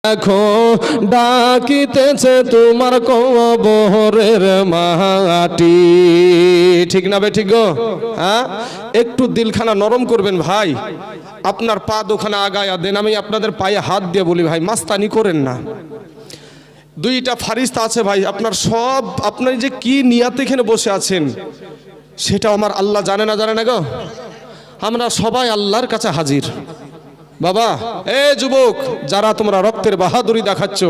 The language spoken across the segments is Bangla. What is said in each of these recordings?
দেখো ডাকিতেছে তোমার কবরের মাটি। ঠিক না বে ঠিক গো? হ্যাঁ, একটু দিলখানা নরম করবেন ভাই, আপনার পা দুখানা আগায়া দেন, আমি আপনাদের পায়ে হাত দিয়ে বলি ভাই মাস্তানি করেন না। দুইটা ফারিস্তা আছে ভাই, আপনার সব আপনার যে কি নিয়াতে এখানে বসে আছেন সেটা আমার আল্লাহ জানে না জানে না গো? আমরা সবাই আল্লাহর কাছে হাজির। বাবা এ যুবক, যারা তোমরা রক্তের বাহাদুরি দেখাচ্ছ,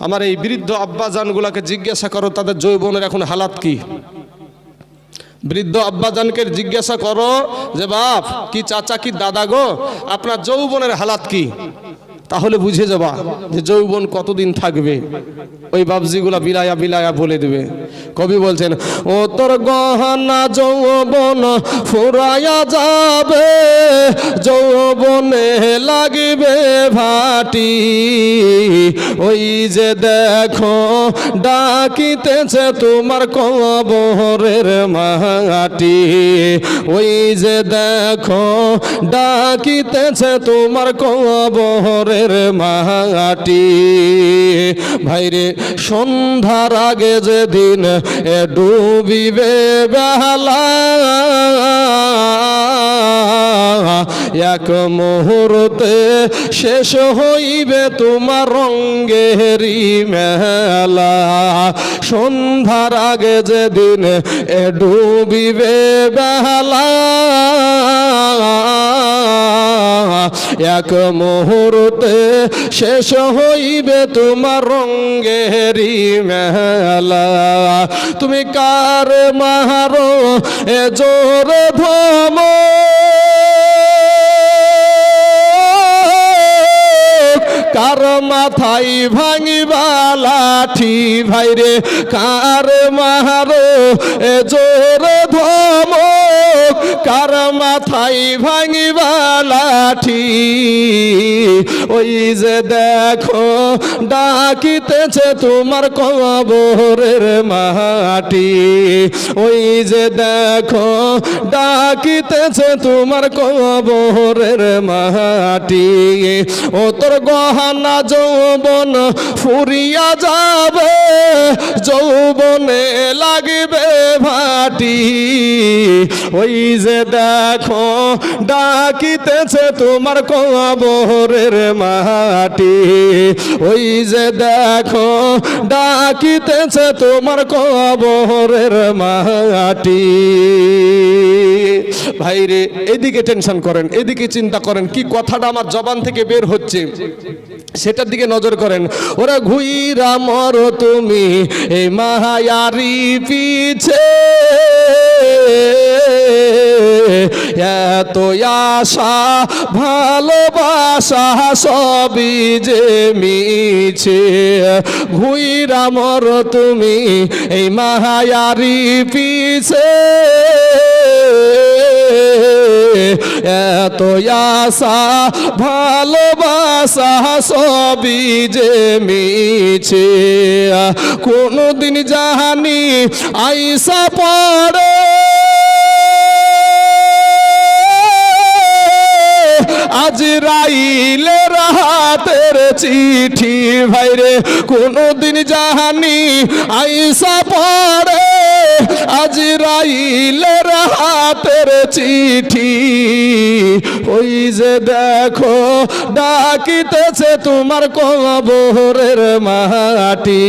আমার এই বৃদ্ধ আব্বাজানগুলাকে জিজ্ঞাসা করো তাদের যৌবনের এখন হালাত কি। বৃদ্ধ আব্বাজানকে জিজ্ঞাসা করো যে বাপ কি চাচা কি দাদা গো, আপনার যৌবনের হালাত কি, তাহলে বুঝে যাবা যে যৌবন কতদিন থাকবে। ওই বাবজিগুলা বিলায়া বিলায়া বলে দেবে। কবি বলছেন, ও তোর গহনা যৌবন ফুরায়া যাবে, যৌবনে লাগবে ভাটি, ওই যে দেখো ডাকিতেছে তোমার কবরের মাটি, ওই যে দেখো ডাকিতেছে তোমার কবরের মাটি। ভাইরে সন্ধ্যার আগে যেদিন ডুবিবে বেলা, এক মুহূর্তে শেষ হইবে তোমার রঙ্গেরি মেলা। সন্ধ্যার আগে যেদিন ডুবিবে বেলা, এক মুহূর্তে শেষ হইবে তোমার রঙ্গেরি মেলা। তুমি কার মারো এ জোরে ধম, কার মাথায় ভাঙিবা লাঠি, ভাইরে কার মারো এ জোরে ধম, কার মাথায় ভাঙিবা লাঠি, ওই যে দেখো ডাকিতেছে তোমার কবরের মাটি, ওই যে দেখো ডাকিতেছে তোমার কবরের মাটি। ও তোর গহনা যৌবন ফুরিয়া যাবে, যৌবনে লাগবে ভাটি, ওই যে দেখো ডাকিতেছে তোমার কবরের মাটি, ওই যে দেখো ডাকিতেছে তোমার কবরের মাটি। ভাইরে এদিকে টেনশন করেন, এদিকে চিন্তা করেন, কি কথাটা আমার জবান থেকে বের হচ্ছে সেটার দিকে নজর করেন। ওরা ঘুইরা মর তুমি এই মায়ারি পিছে, এত আশা ভালোবাসা সবই যে মিছে, ঘুইরা মর তুমি এই মায়ারি পিছে, এত আশা ভালোবাসা সবই যে মিছে, কোনদিন জানি আইসা পড়ে আজরাইলের হাতের চিঠি, ভাইরে কোনদিন জানি আইসা পড়ে আজরাইলের হাতের চিঠি, ওই যে দেখো ডাকিতেছে তোমার কবরের মাটি,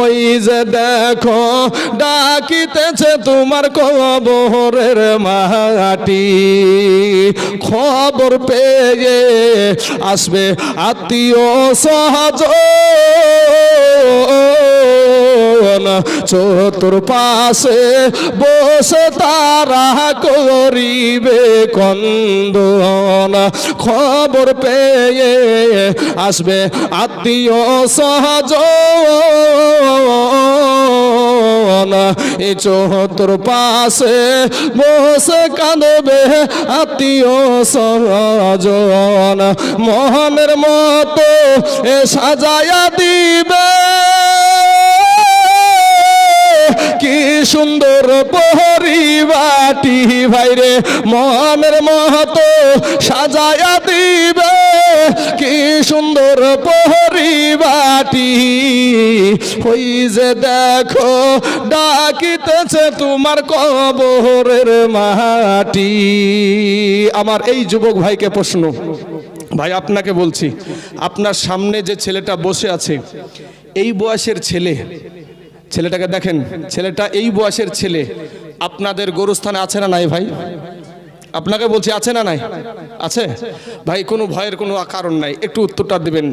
ওই যে দেখো ডাকিতেছে তোমার কবরের মাটি। খবর পেয়ে আসবে আত্মীয় সহজন, চতুর্পাশে বসে তারা করিবে কন্দন, খবর পেয়ে আসবে আত্মীয় সহজন, এই চতুর্পাশে বসে কাঁদবে আত্মীয় সহজন, মোহনের মতো এ সাজায়া দিবে কি সুন্দর পরিবাটি, ভাইরে মনের মতো সাজায়া দিবে কি সুন্দর পরিবাটি, ওই যে দেখো ডাকিতেছে তোমার কবরের মাটি। আমার এই যুবক ভাইকে প্রশ্ন, ভাই আপনাকে বলছি, আপনার সামনে যে ছেলেটা বসে আছে, এই বয়সের ছেলে, ছেলেটাকে দেখেন, ছেলেটা এই বয়সের ছেলে আপনাদের গোরস্থানে আছে না নাই ভাই? আপনাকে বলছি আছে না নাই? আছে ভাই, কোনো ভয়ের কোনো কারণ নাই, একটু উত্তরটা দিবেন।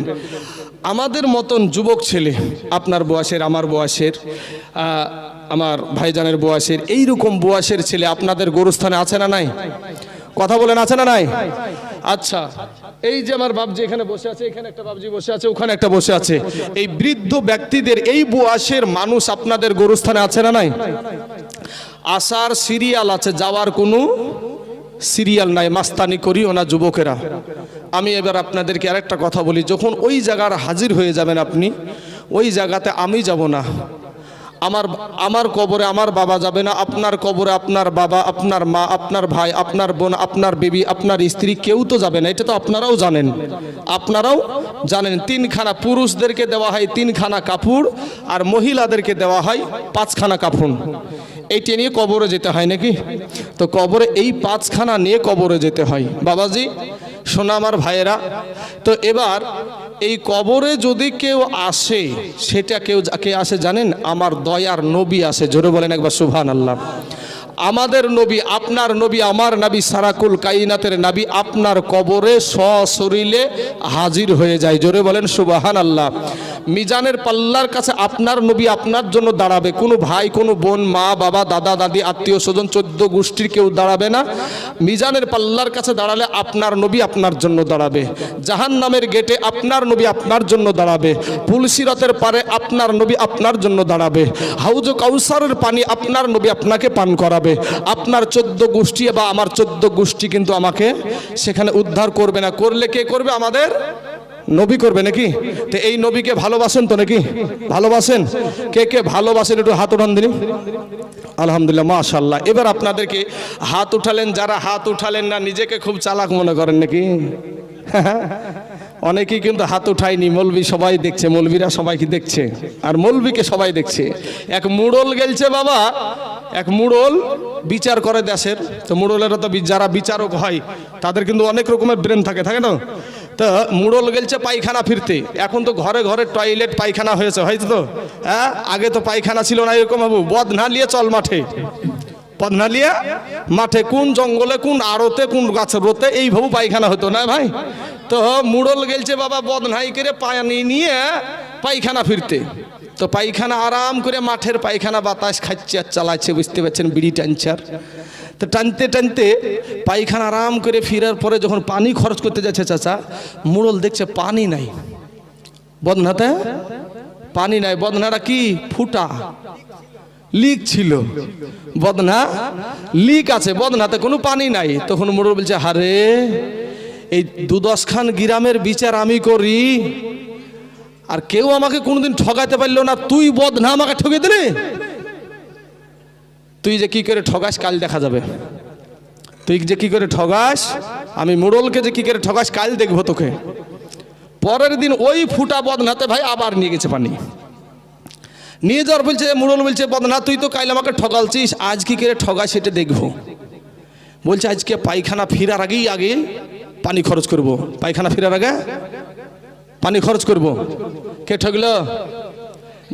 আমাদের মতন যুবক ছেলে, আপনার বয়সের, আমার বয়সের, আমার ভাইজানের বয়সের, এইরকম বয়সের ছেলে আপনাদের গোরস্থানে আছে না নাই? কথা বলেন, আছে না নাই? আচ্ছা, এই যে আমার বাবজি এখানে বসে আছে, এখানে একটা বাবজি বসে আছে, ওখানে একটা বসে আছে, এই বৃদ্ধ ব্যক্তিদের, এই বয়সের মানুষ আপনাদের গোরস্থানে আছে না নাই? আসার সিরিয়াল আছে, যাওয়ার কোনো সিরিয়াল নাই। মাস্তানি করিও না যুবকেরা। আমি এবার আপনাদেরকে আরেকটা কথা বলি, যখন ওই জায়গার হাজির হয়ে যাবেন আপনি, ওই জায়গাতে আমি যাব না, আমার কবরে আমার বাবা যাবে না, আপনার কবরে আপনার বাবা, আপনার মা, আপনার ভাই, আপনার বোন, আপনার বিবি, আপনার স্ত্রী, কেউ তো যাবে না। এটা তো আপনারাও জানেন, আপনারাও জানেন। তিনখানা পুরুষদেরকে দেওয়া হয় তিনখানা কাপড়, আর মহিলাদেরকে দেওয়া হয় পাঁচখানা কাফন। এইটা নিয়ে কবরে যেতে হয় নাকি? তো কবরে এই পাঁচখানা নিয়ে কবরে যেতে হয়। বাবাজি, শোনা আমার ভাইয়েরা, তো এবার এই কবরে যদি কেউ আসে, সেটা কেউ কে আসে জানেন? আমার দয়ার নবী আসে। জোরে বলেন একবার সুবহানাল্লাহ। আমাদের নবী, আপনার নবী, আমার নবী, সারাকুল কায়নাতের নবী আপনার কবরে সশরীরে হাজির হয়ে যায়। জোরে বলেন সুবহানাল্লাহ। মিজানের পাল্লার কাছে আপনার নবী আপনার জন্য দাঁড়াবে। কোনো ভাই, কোনো বোন, মা, বাবা, দাদা, দাদি, আত্মীয় স্বজন, 14 গোষ্ঠীর কেউ দাঁড়াবে না। মিজানের পাল্লার কাছে দাঁড়ালে আপনার নবী আপনার জন্য দাঁড়াবে। জাহান্নামের গেটে আপনার নবী আপনার জন্য দাঁড়াবে। পুলসিরাতের পারে আপনার নবী আপনার জন্য দাঁড়াবে। হাউজ কাউসারের পানি আপনার নবী আপনাকে পান করাবে। আপনার 14 গোষ্ঠী বা আমার 14 গোষ্ঠী কিন্তু আমাকে সেখানে উদ্ধার করবে না। করলে কে করবে? আমাদের নবী করবে নাকি? তো এই নবীকে ভালোবাসেন তো নাকি? ভালোবাসেন? কে কে ভালোবাসেন একটু হাত উঠান দিন। আলহামদুলিল্লাহ, মাশাআল্লাহ। এবার আপনাদেরকে হাত উঠালেন, যারা হাত উঠালেন না নিজেকে খুব চালাক মনে করেন নাকি? অনেকেই কিন্তু হাত উঠায়নি, মৌলবি সবাই দেখছে, মৌলবিরা সবাইকে দেখছে, আর মৌলবিকে সবাই দেখছে। এক মুড়ল গেলছে বাবা, এক মুড়ল বিচার করে দেশের। তো মুড়লেরা তো যারা বিচারক হয় তাদের কিন্তু অনেক রকমের ব্রেন থাকে, থাকে না? তো মুড়ল গেলছে পায়খানা ফিরতে। এখন তো ঘরে ঘরে টয়লেট পায়খানা হয়েছে, হয়তো তো, হ্যাঁ? আগে তো পায়খানা ছিল না এরকম। বাবু বদনা নিয়ে চল মাঠে, বদনা নিয়ে মাঠে, কোন জঙ্গলে, কোন আড়তে, কোন গাছের রোতে এইভাবে পায়খানা হতো না ভাই। তো মুড়ল গেলছে বাবা বদনাই করে পানি নিয়ে পায়খানা ফিরতে। তো পায়খানা আরাম করে মাঠের পায়খানা বাতাস খাচ্ছে আর চালাচ্ছে, বুঝতে পারছেন, বিড়ি টানচার। তো টানতে টানতে পায়খানা আরাম করে ফিরার পরে যখন পানি খরচ করতে যাচ্ছে চাচা, মুড়ল দেখছে পানি নাই, বদনাতে পানি নাই। বদনাটা কি? ফুটা, লিক ছিল, বদনা লিক আছে, বদনাতে কোনো পানি নাই। তখন মুড়ল বলছে, হারে এই 2-10 খান গ্রামের বিচার আমি করি আর কেউ আমাকে কোনোদিন ঠগাইতে পারলো না, তুই বদনা আমাকে ঠকে দিলি। তুই যে কি করে ঠগাস কাল দেখা যাবে। তুই যে কি করে ঠগাস, আমি মুড়লকে যে কি করে ঠগাস কাল দেখবো তোকে। পরের দিন ওই ফুটা বদনাতে ভাই আবার নিয়ে গেছে পানি। নিয়ে যাওয়ার বলছে, মুড়ল বলছে, বদনা তুই তো কাল আমাকে ঠগালছিস, আজ কি করে ঠগাস সেটা দেখবো। বলছে আজকে পায়খানা ফিরার আগেই আগে পানি খরচ করব। পায়খানা ফিরার আগে পানি খরচ করব। কে ঠগলো?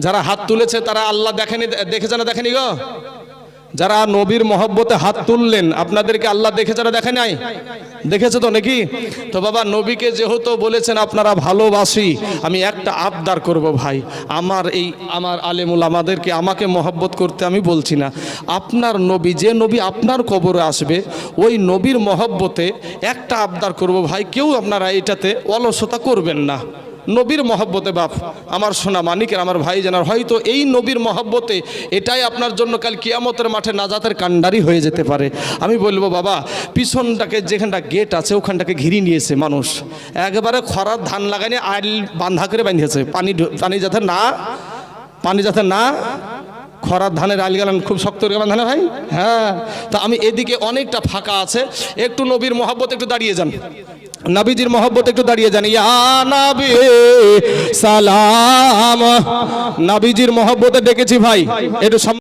যারা হাত তুলেছে তারা আল্লাহ দেখেনি, দেখেছে না দেখেনি গো? যারা নবীর মহব্বতে হাত তুললেন আপনাদেরকে আল্লাহ দেখেছে না দেখে নাই? দেখেছে তো নাকি? তো বাবা নবীকে যেহেতু বলেছেন আপনারা ভালোবাসি, আমি একটা আবদার করব ভাই, আমার আলেমুল আমাদেরকে, আমাকে মহব্বত করতে আমি বলছি না, আপনার নবী, যে নবী আপনার কবরে আসবে, ওই নবীর মহব্বতে একটা আবদার করব ভাই, কেউ আপনারা এটাতে অলসতা করবেন না। নবীর মহব্বতে বাপ আমার সোনা মানিকের, আমার ভাই জানার, হয়তো এই নবীর মহব্বতে এটাই আপনার জন্য কাল কিয়ামতের মাঠে নাজাতের কান্ডারি হয়ে যেতে পারে। আমি বলবো বাবা, পিছনটাকে যেখানটা গেট আছে ওখানটাকে ঘিরে নিয়েছে মানুষ, একেবারে খরার ধান লাগাইনি আইল বান্ধা করে বাঁধিয়েছে, পানি যাতে না খরার ধানের আইল গেলেন খুব শক্ত করে বাঁধানে ভাই। হ্যাঁ, তা আমি এদিকে অনেকটা ফাঁকা আছে, একটু নবীর মহব্বত একটু দাঁড়িয়ে যান, নবীজির মহব্বত একটু দাঁড়িয়ে যান, ইয়া নবী সালাম। নবীজির মহব্বতে ডেকেছি ভাই, একটু